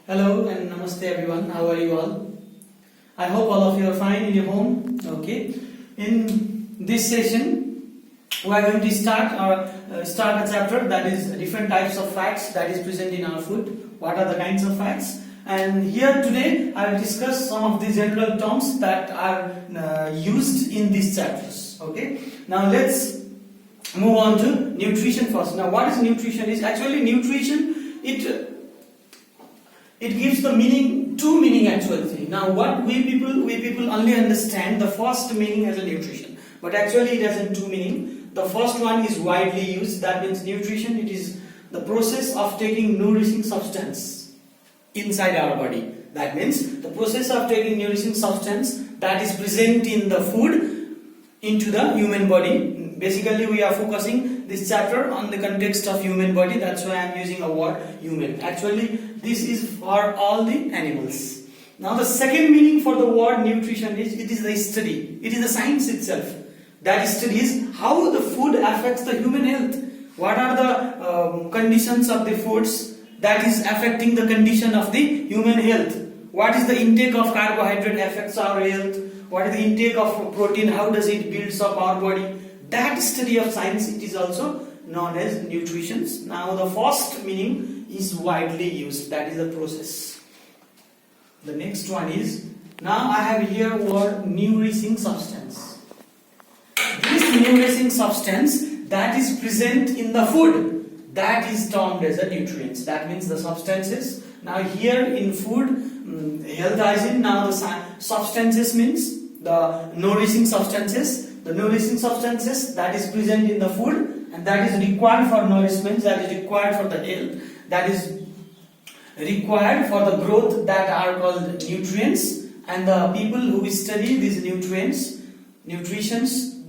Hello and namaste everyone. How are you all? I hope all of you are fine in your home. Okay. In this session, we are going to start a chapter that is different types of fats that is present in our food. What are the kinds of fats? And here today I will discuss some of the general terms that are used in these chapters. Okay. Now let's move on to nutrition first. Now what is nutrition? Is actually nutrition. It gives the meaning, two meaning actually. Now what we people only understand the first meaning as a nutrition, but actually it has a two meaning. The first one is widely used. That means nutrition. It is the process of taking nourishing substance inside our body. That means the process of taking nourishing substance that is present in the food into the human body. Basically we are focusing this chapter on the context of human body. That's why I am using a word human. Actually this is for all the animals. Now the second meaning for the word nutrition is it is the study. It is the science itself that studies how the food affects the human health. What are the conditions of the foods that is affecting the condition of the human health? What is the intake of carbohydrate affects our health? What is the intake of protein? How does it builds up our body? That study of science, it is also known as nutrition. Now the first meaning is widely used, that is the process. The next one is, now I have here word nourishing substance. This nourishing substance that is present in the food, that is termed as a nutrients. That means the substances. Now here in food, health hygiene, now the substances means the nourishing substances. The nourishing substances that is present in the food and that is required for nourishment, that is required for the health, that is required for the growth, that are called nutrients. And the people who study these nutritions,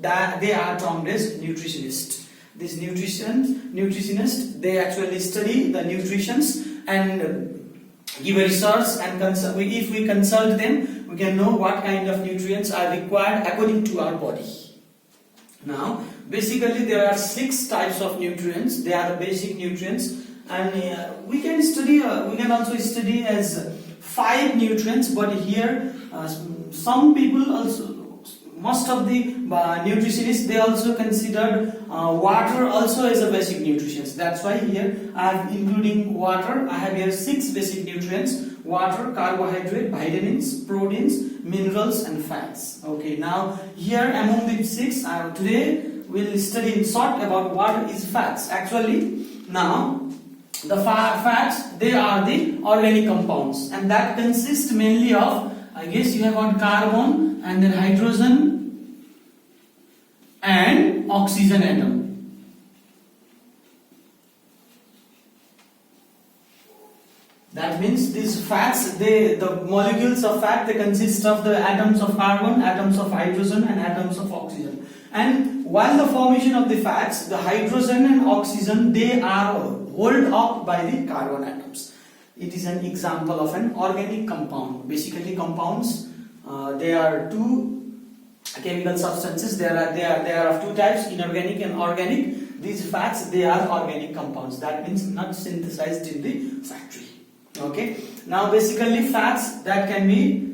that they are termed as nutritionists. These nutritionists, they actually study the nutritions and give a research, and if we consult them, we can know what kind of nutrients are required according to our body. Now, basically there are 6 types of nutrients. They are the basic nutrients, and we can also study as 5 nutrients. But here, some people also, most of the nutritionists, they also considered water also as a basic nutrients. That's why here I am including water. I have here 6 basic nutrients: water, carbohydrate, vitamins, proteins, minerals and fats. Okay, now here among the 6, today we'll study in short about what is fats. Actually, now the fats, they are the organic compounds, and that consists mainly of, I guess you have got carbon and then hydrogen and oxygen atom. That means these fats, the molecules of fat, they consist of the atoms of carbon, atoms of hydrogen and atoms of oxygen. And while the formation of the fats, the hydrogen and oxygen, they are held up by the carbon atoms. It is an example of an organic compound. Basically compounds, there are 2 chemical substances. There are of 2 types, inorganic and organic. These fats, they are organic compounds. That means not synthesized in the factory. Okay. Now basically fats that can be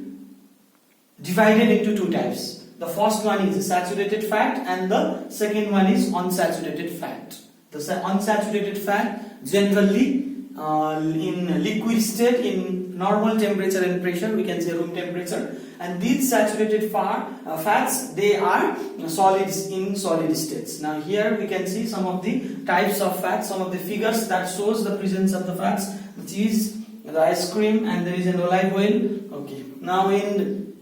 divided into 2 types. The first one is saturated fat and the second one is unsaturated fat. The unsaturated fat generally in liquid state, in normal temperature and pressure, we can say room temperature, and these saturated fats, they are solids in solid states. Now here we can see some of the types of fats, some of the figures that shows the presence of the fats, which is the ice cream, and there is an olive oil. Okay, now in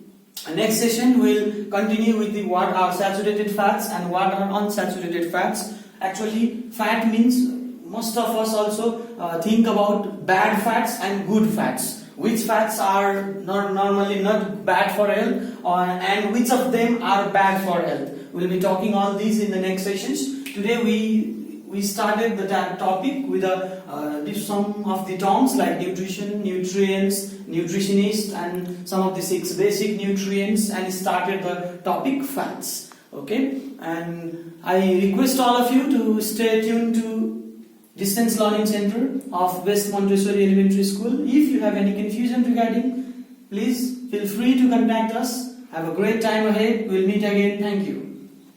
next session we'll continue with what are saturated fats and what are unsaturated fats. Actually fat means, most of us also think about bad fats and good fats. Which fats are normally not bad for health, and which of them are bad for health. We'll be talking all these in the next sessions. Today we started the topic with some of the terms like nutrition, nutrients, nutritionist, and some of the 6 basic nutrients, and started the topic fats. Okay, and I request all of you to stay tuned to Distance Learning Center of West Montessori Elementary School. If you have any confusion regarding, please feel free to contact us. Have a great time ahead. We'll meet again. Thank you.